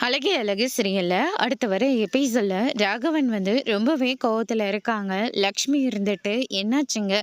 அழகே அழகு சீரியல்ல அடுத்த வர எபிசோட்ல ராகவன் ரொம்பவே கோவத்துல இருக்காங்க. லக்ஷ்மி இருந்துட்டு என்னாச்சுங்க,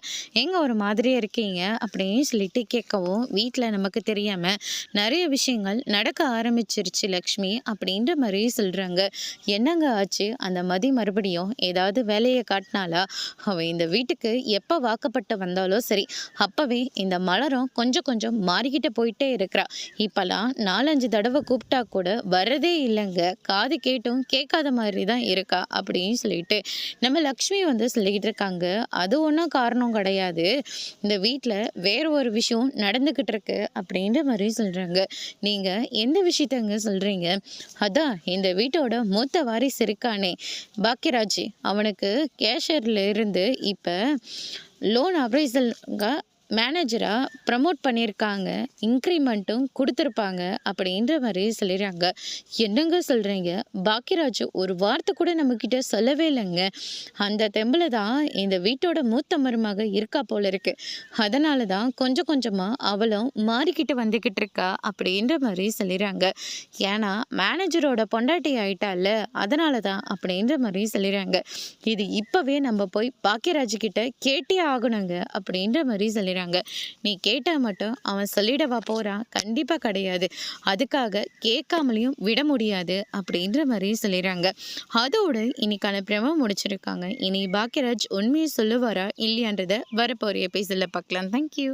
எங்க ஒரு மாதிரியா இருக்கீங்க அப்படின்னு சொல்லிட்டு கேட்கவும், வீட்டில் நமக்கு தெரியாம நிறைய விஷயங்கள் நடக்க ஆரம்பிச்சிருச்சு லக்ஷ்மி அப்படின்ற மாதிரி சொல்றாங்க. என்னங்க ஆச்சு? அந்த மதி மறுபடியும் ஏதாவது வேலையை காட்டினாலா? அவ இந்த வீட்டுக்கு எப்ப வாக்கப்பட்டு வந்தாலோ சரி, அப்பவே இந்த மலரும் கொஞ்சம் கொஞ்சம் மாறிக்கிட்டு போயிட்டே இருக்கிறா. இப்பெல்லாம் 4-5 தடவை கூப்பிட்டா கூட வரதே இல்லைங்க. காது கேட்டும் கேட்காத மாதிரி தான் இருக்கா அப்படின்னு சொல்லிட்டு நம்ம லக்ஷ்மி சொல்லிக்கிட்டு இருக்காங்க. அது ஒன்றும் காரணம் கிடையாது, இந்த வீட்டில் வேற ஒரு விஷயம் நடந்துக்கிட்டு இருக்கு அப்படின்ற மாதிரி சொல்கிறாங்க. நீங்கள் எந்த விஷயத்தங்க சொல்கிறீங்க? அதான் இந்த வீட்டோட மூத்த வாரிசு இருக்கானே பாக்கியராஜ், அவனுக்கு கேஷியர்ல இருந்து இப்போ லோன் அப்ரைசல்ங்க மேனேஜராக ப்ரமோட் பண்ணியிருக்காங்க, இன்க்ரிமெண்ட்டும் கொடுத்துருப்பாங்க அப்படின்ற மாதிரி சொல்லிடுறாங்க. என்னங்க சொல்கிறீங்க? பாக்கியராஜ் ஒரு வார்த்தை கூட நம்மக்கிட்ட சொல்லவே இல்லைங்க. அந்த தெம்பில் தான் இந்த வீட்டோட மூத்த மருமக இருக்கா போல இருக்கு. அதனால தான் கொஞ்சம் கொஞ்சமாக அவளும் மாறிக்கிட்டு வந்துக்கிட்டு இருக்கா அப்படின்ற மாதிரி சொல்லிடுறாங்க. ஏன்னா மேனேஜரோட பொண்டாட்டி ஆயிட்டால, அதனால தான் அப்படின்ற மாதிரி சொல்லிடுறாங்க. இது இப்போவே நம்ம போய் பாக்கியராஜ் கிட்ட கேட்டே ஆகணுங்க அப்படின்ற மாதிரி சொல்லிடுறாங்க. நீ கேட்டா மட்டும் அவன் சொல்லிடவா போறான்? கண்டிப்பா கிடையாது. அதுக்காக கேட்காமலையும் விட முடியாது அப்படின்ற மாதிரி சொல்லிடுறாங்க. அதோடு இன்னைக்கான பிரமோ முடிச்சிருக்காங்க. இனி பாக்கியராஜ் உண்மையை சொல்லுவாரா இல்லையான்றத வரப்போற எபிசோட்ல பார்க்கலாம். தேங்க்யூ.